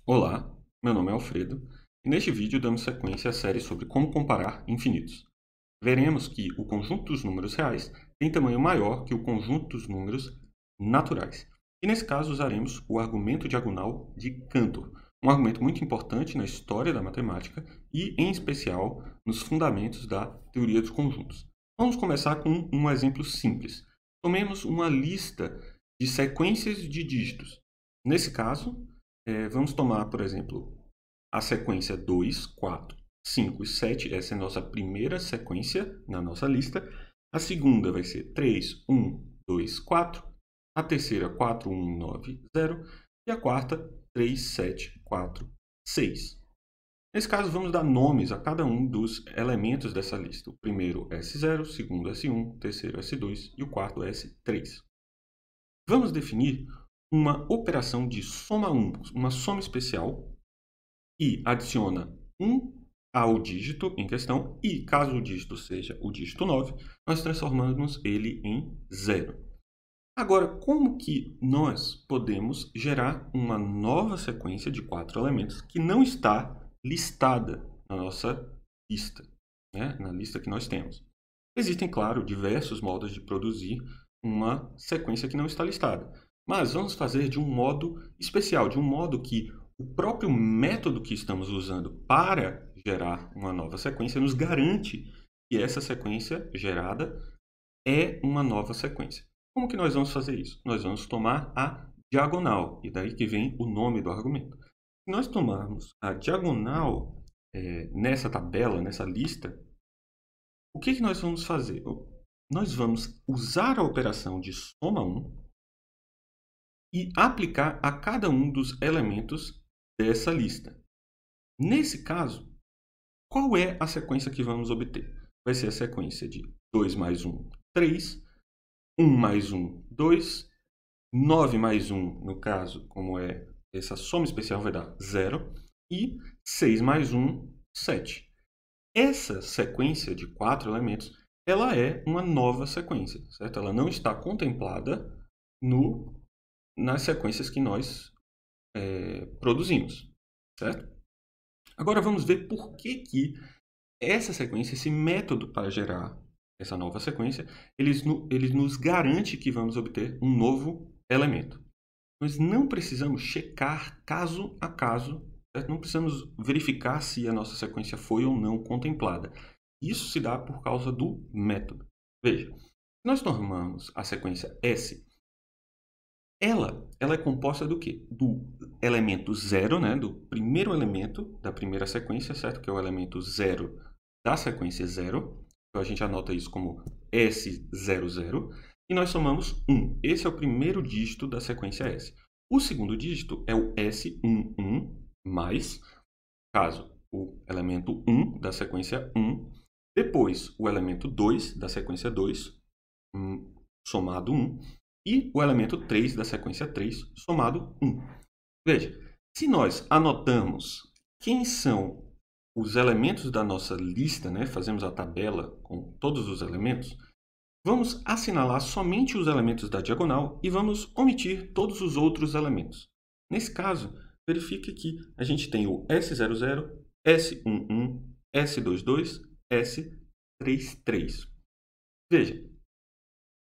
Olá, meu nome é Alfredo e neste vídeo damos sequência à série sobre como comparar infinitos. Veremos que o conjunto dos números reais tem tamanho maior que o conjunto dos números naturais. E nesse caso usaremos o argumento diagonal de Cantor, um argumento muito importante na história da matemática e, em especial, nos fundamentos da teoria dos conjuntos. Vamos começar com um exemplo simples. Tomemos uma lista de sequências de dígitos. Nesse caso, vamos tomar, por exemplo, a sequência 2, 4, 5 e 7. Essa é a nossa primeira sequência na nossa lista. A segunda vai ser 3, 1, 2, 4. A terceira, 4, 1, 9, 0. E a quarta, 3, 7, 4, 6. Nesse caso, vamos dar nomes a cada um dos elementos dessa lista. O primeiro S0, o segundo S1, o terceiro S2 e o quarto S3. Vamos definir uma operação de soma 1, uma soma especial, e adiciona 1 ao dígito em questão, e caso o dígito seja o dígito 9, nós transformamos ele em 0. Agora, como que nós podemos gerar uma nova sequência de 4 elementos que não está listada na nossa lista, né? Na lista que nós temos? Existem, claro, diversos modos de produzir uma sequência que não está listada. Mas vamos fazer de um modo especial, de um modo que o próprio método que estamos usando para gerar uma nova sequência nos garante que essa sequência gerada é uma nova sequência. Como que nós vamos fazer isso? Nós vamos tomar a diagonal, e daí que vem o nome do argumento. Se nós tomarmos a diagonal nessa tabela, nessa lista, o que nós vamos fazer? Nós vamos usar a operação de soma 1 e aplicar a cada um dos elementos dessa lista. Nesse caso, qual é a sequência que vamos obter? Vai ser a sequência de 2 mais 1, 3, 1 mais 1, 2, 9 mais 1, no caso, como é essa soma especial, vai dar 0, e 6 mais 1, 7. Essa sequência de 4 elementos, ela é uma nova sequência, certo? Ela não está contemplada nas sequências que nós produzimos, certo? Agora vamos ver por que essa sequência, esse método para gerar essa nova sequência, ele nos garante que vamos obter um novo elemento. Nós não precisamos checar caso a caso, certo? Não precisamos verificar se a nossa sequência foi ou não contemplada. Isso se dá por causa do método. Veja, se nós tomamos a sequência S, ela é composta do quê? Do elemento 0, né? Do primeiro elemento da primeira sequência, certo? Que é o elemento 0 da sequência 0. Então, a gente anota isso como S00. E nós somamos 1. Esse é o primeiro dígito da sequência S. O segundo dígito é o S11 mais, caso, o elemento 1 da sequência 1. Depois, o elemento 2 da sequência 2, somado 1. E o elemento 3 da sequência 3, somado 1. Veja, se nós anotamos quem são os elementos da nossa lista, né? Fazemos a tabela com todos os elementos, vamos assinalar somente os elementos da diagonal e vamos omitir todos os outros elementos. Nesse caso, verifique que a gente tem o S00, S11, S22, S33. Veja,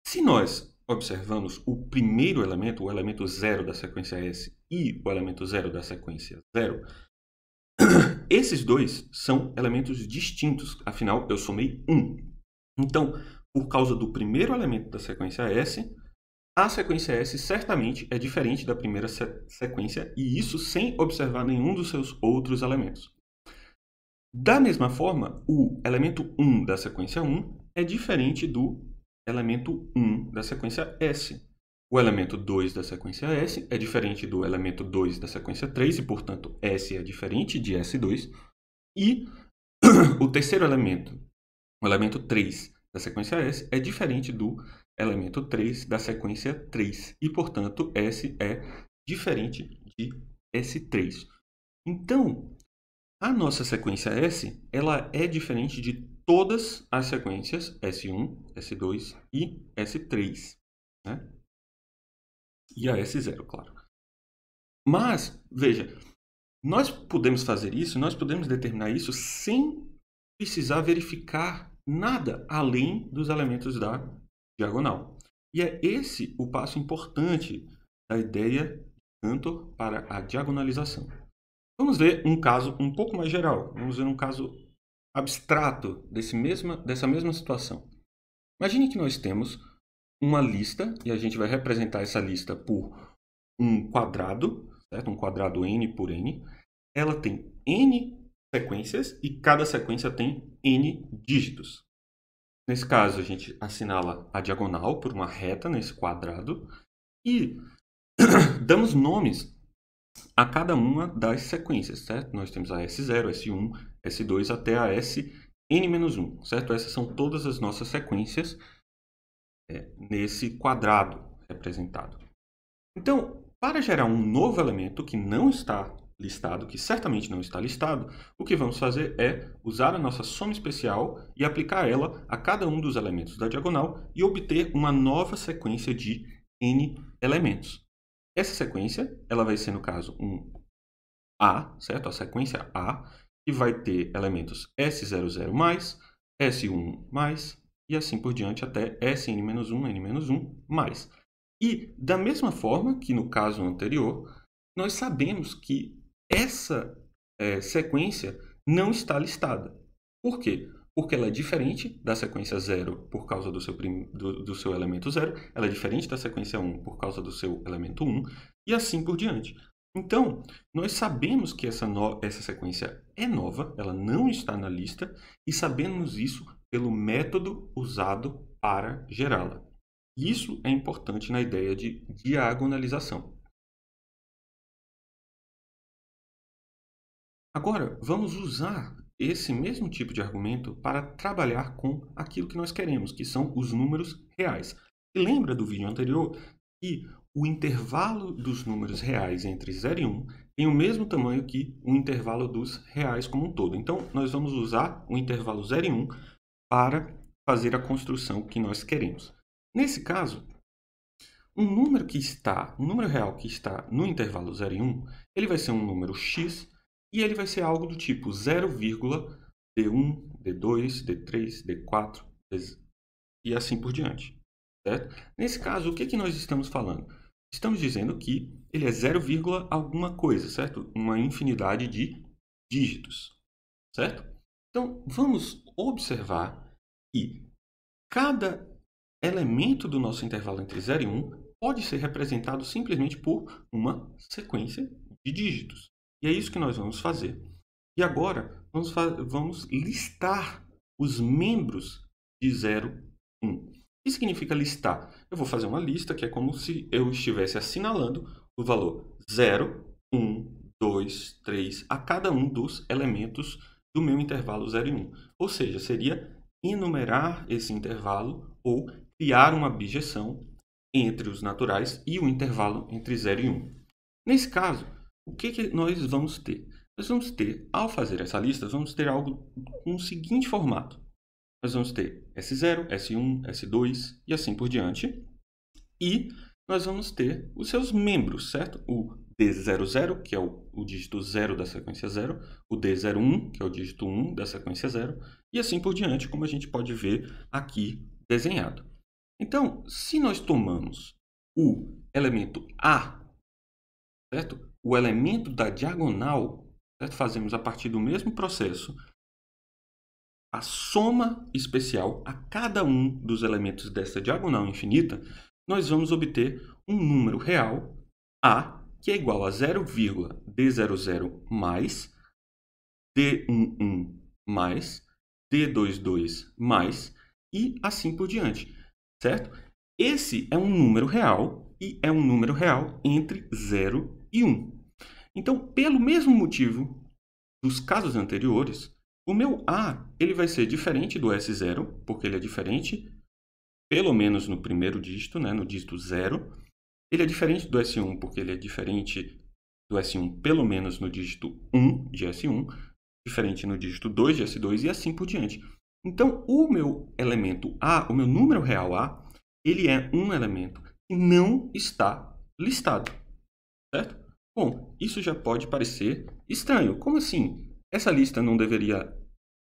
se nós observamos o primeiro elemento, o elemento 0 da sequência S e o elemento 0 da sequência 0, esses dois são elementos distintos, afinal eu somei 1. Então, por causa do primeiro elemento da sequência S, a sequência S certamente é diferente da primeira sequência, e isso sem observar nenhum dos seus outros elementos. Da mesma forma, o elemento 1 da sequência 1 é diferente do elemento 1 da sequência S. O elemento 2 da sequência S é diferente do elemento 2 da sequência 3, e, portanto, S é diferente de S2. E o terceiro elemento, o elemento 3 da sequência S, é diferente do elemento 3 da sequência 3. E, portanto, S é diferente de S3. Então, a nossa sequência S, ela é diferente de todas as sequências S1, S2 e S3, né? E a S0, claro. Mas, veja, Nós podemos fazer isso, nós podemos determinar isso sem precisar verificar nada além dos elementos da diagonal. E é esse o passo importante da ideia de Cantor para a diagonalização. Vamos ver um caso um pouco mais geral. Vamos ver um caso abstrato dessa mesma situação. Imagine que nós temos uma lista e a gente vai representar essa lista por um quadrado, certo? Um quadrado n por n. Ela tem n sequências e cada sequência tem n dígitos. Nesse caso, a gente assinala a diagonal por uma reta nesse quadrado e damos nomes a cada uma das sequências, certo? Nós temos a S0, S1, S2 até a Sn-1, certo? Essas são todas as nossas sequências nesse quadrado representado. Então, para gerar um novo elemento que não está listado, que certamente não está listado, o que vamos fazer é usar a nossa soma especial e aplicar ela a cada um dos elementos da diagonal e obter uma nova sequência de n elementos. Essa sequência, ela vai ser, no caso, um A, certo? A sequência A, que vai ter elementos S00 mais, S1 mais, e assim por diante até Sn-1, N-1 mais. E, da mesma forma que no caso anterior, nós sabemos que essa sequência não está listada. Por quê? Porque ela é diferente da sequência 0 por causa do seu elemento 0, ela é diferente da sequência 1 por causa do seu elemento 1, e assim por diante. Então, nós sabemos que essa sequência é nova, ela não está na lista, e sabemos isso pelo método usado para gerá-la. Isso é importante na ideia de diagonalização. Agora, vamos usar esse mesmo tipo de argumento para trabalhar com aquilo que nós queremos, que são os números reais. E lembra do vídeo anterior que o intervalo dos números reais entre 0 e 1 tem o mesmo tamanho que o intervalo dos reais como um todo. Então, nós vamos usar o intervalo 0 e 1 para fazer a construção que nós queremos. Nesse caso, um número real que está no intervalo 0 e 1, ele vai ser um número x e ele vai ser algo do tipo 0,d1, d2, d3, d4 e assim por diante. Certo? Nesse caso, o que nós estamos falando? Estamos dizendo que ele é 0, alguma coisa, certo? Uma infinidade de dígitos, certo? Então, vamos observar que cada elemento do nosso intervalo entre 0 e 1 pode ser representado simplesmente por uma sequência de dígitos. E é isso que nós vamos fazer. E agora, vamos listar os membros de 0, 1. O que significa listar? Eu vou fazer uma lista que é como se eu estivesse assinalando o valor 0, 1, 2, 3 a cada um dos elementos do meu intervalo 0 e 1. Ou seja, seria enumerar esse intervalo ou criar uma bijeção entre os naturais e o intervalo entre 0 e 1. Nesse caso, o que nós vamos ter? Nós vamos ter, ao fazer essa lista, vamos ter algo com o seguinte formato. Nós vamos ter S0, S1, S2 e assim por diante. E nós vamos ter os seus membros, certo? O D00, que é o dígito 0 da sequência 0, o D01, que é o dígito 1 da sequência 0, e assim por diante, como a gente pode ver aqui desenhado. Então, se nós tomamos o elemento A, certo? O elemento da diagonal, certo? Fazemos a partir do mesmo processo a soma especial a cada um dos elementos dessa diagonal infinita, nós vamos obter um número real, A, que é igual a 0,D00 mais, D11 mais, D22 mais, e assim por diante, certo? Esse é um número real e é um número real entre 0 e 1. Então, pelo mesmo motivo dos casos anteriores, o meu A ele vai ser diferente do S0, porque ele é diferente, pelo menos no primeiro dígito, né, no dígito 0. Ele é diferente do S1, porque ele é diferente do S1, pelo menos no dígito 1 de S1, diferente no dígito 2 de S2 e assim por diante. Então, o meu elemento A, o meu número real A, ele é um elemento que não está listado, certo? Bom, isso já pode parecer estranho. Como assim? Essa lista não deveria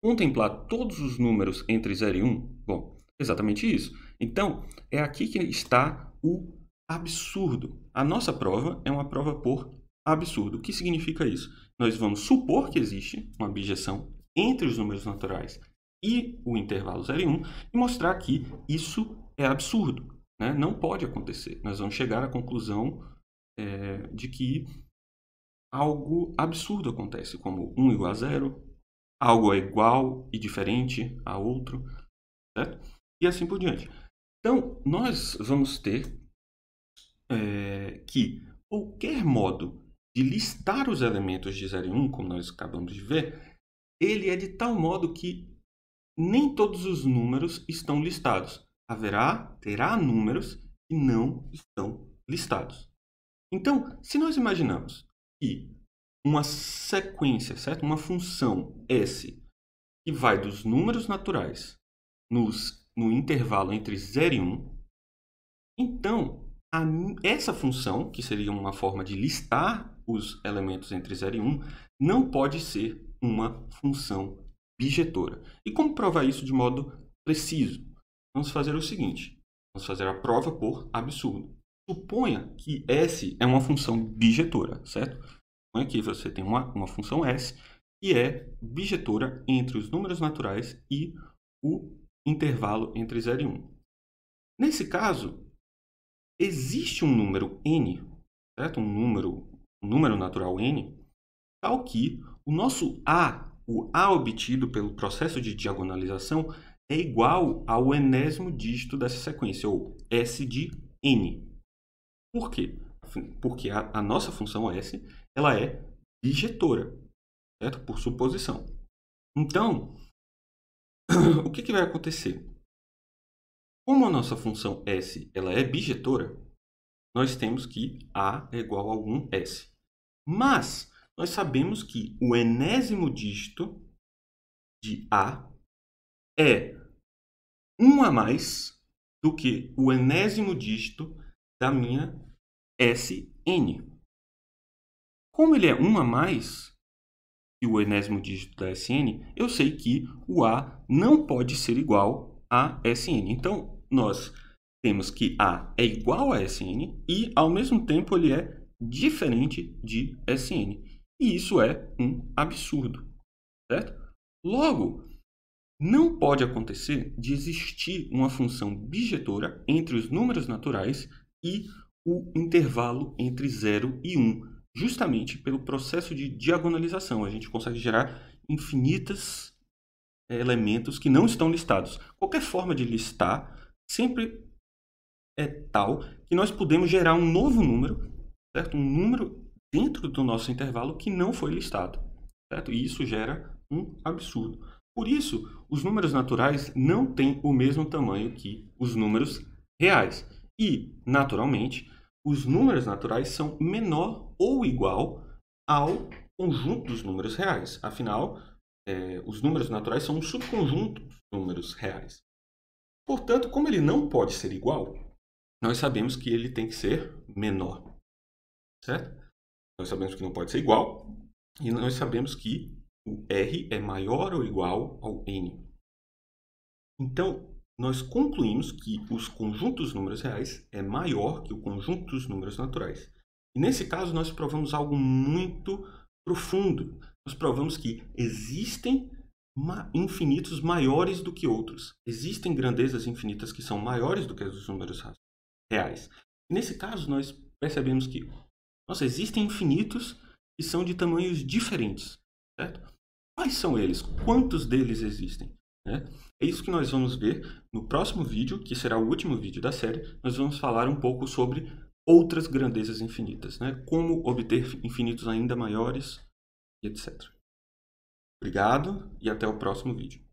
contemplar todos os números entre 0 e 1? Bom, exatamente isso. Então, é aqui que está o absurdo. A nossa prova é uma prova por absurdo. O que significa isso? Nós vamos supor que existe uma bijeção entre os números naturais e o intervalo 0 e 1 e mostrar que isso é absurdo, né? Não pode acontecer. Nós vamos chegar à conclusão de que algo absurdo acontece, como 1 igual a 0, algo é igual e diferente a outro, certo? E assim por diante. Então, nós vamos ter que qualquer modo de listar os elementos de 0 e 1, como nós acabamos de ver, ele é de tal modo que nem todos os números estão listados. Terá números que não estão listados. Então, se nós imaginamos que uma sequência, certo? Uma função S que vai dos números naturais no intervalo entre 0 e 1, então essa função, que seria uma forma de listar os elementos entre 0 e 1, não pode ser uma função bijetora. E como provar isso de modo preciso? Vamos fazer o seguinte, vamos fazer a prova por absurdo. Suponha que S é uma função bijetora, certo? Suponha que você tem uma função S que é bijetora entre os números naturais e o intervalo entre 0 e 1. Nesse caso, existe um número n, certo? Um número natural n, tal que o nosso o a obtido pelo processo de diagonalização, é igual ao enésimo dígito dessa sequência, ou S de n. Por quê? Porque a nossa função S ela é bijetora, certo? Por suposição. Então, o que vai acontecer? Como a nossa função S ela é bijetora, nós temos que A é igual a algum S. Mas nós sabemos que o enésimo dígito de A é 1 a mais do que o enésimo dígito da minha Sn. Como ele é 1 a mais que o enésimo dígito da Sn, eu sei que o A não pode ser igual a Sn. Então, nós temos que A é igual a Sn e, ao mesmo tempo, ele é diferente de Sn. E isso é um absurdo, certo? Logo, não pode acontecer de existir uma função bijetora entre os números naturais e o intervalo entre 0 e 1. Justamente pelo processo de diagonalização. A gente consegue gerar infinitos elementos que não estão listados. Qualquer forma de listar sempre é tal que nós podemos gerar um novo número, certo? Um número dentro do nosso intervalo que não foi listado, certo? E isso gera um absurdo. Por isso, os números naturais não têm o mesmo tamanho que os números reais. E, naturalmente, os números naturais são menor ou igual ao conjunto dos números reais. Afinal, os números naturais são um subconjunto dos números reais. Portanto, como ele não pode ser igual, nós sabemos que ele tem que ser menor, certo? Nós sabemos que não pode ser igual e nós sabemos que o R é maior ou igual ao N. Então, nós concluímos que os conjuntos dos números reais é maior que o conjunto dos números naturais. E nesse caso, nós provamos algo muito profundo. Nós provamos que existem infinitos maiores do que outros. Existem grandezas infinitas que são maiores do que os números reais. E nesse caso, nós percebemos que existem infinitos que são de tamanhos diferentes, certo? Quais são eles? Quantos deles existem? É isso que nós vamos ver no próximo vídeo, que será o último vídeo da série. Nós vamos falar um pouco sobre outras grandezas infinitas, como obter infinitos ainda maiores, etc. Obrigado e até o próximo vídeo.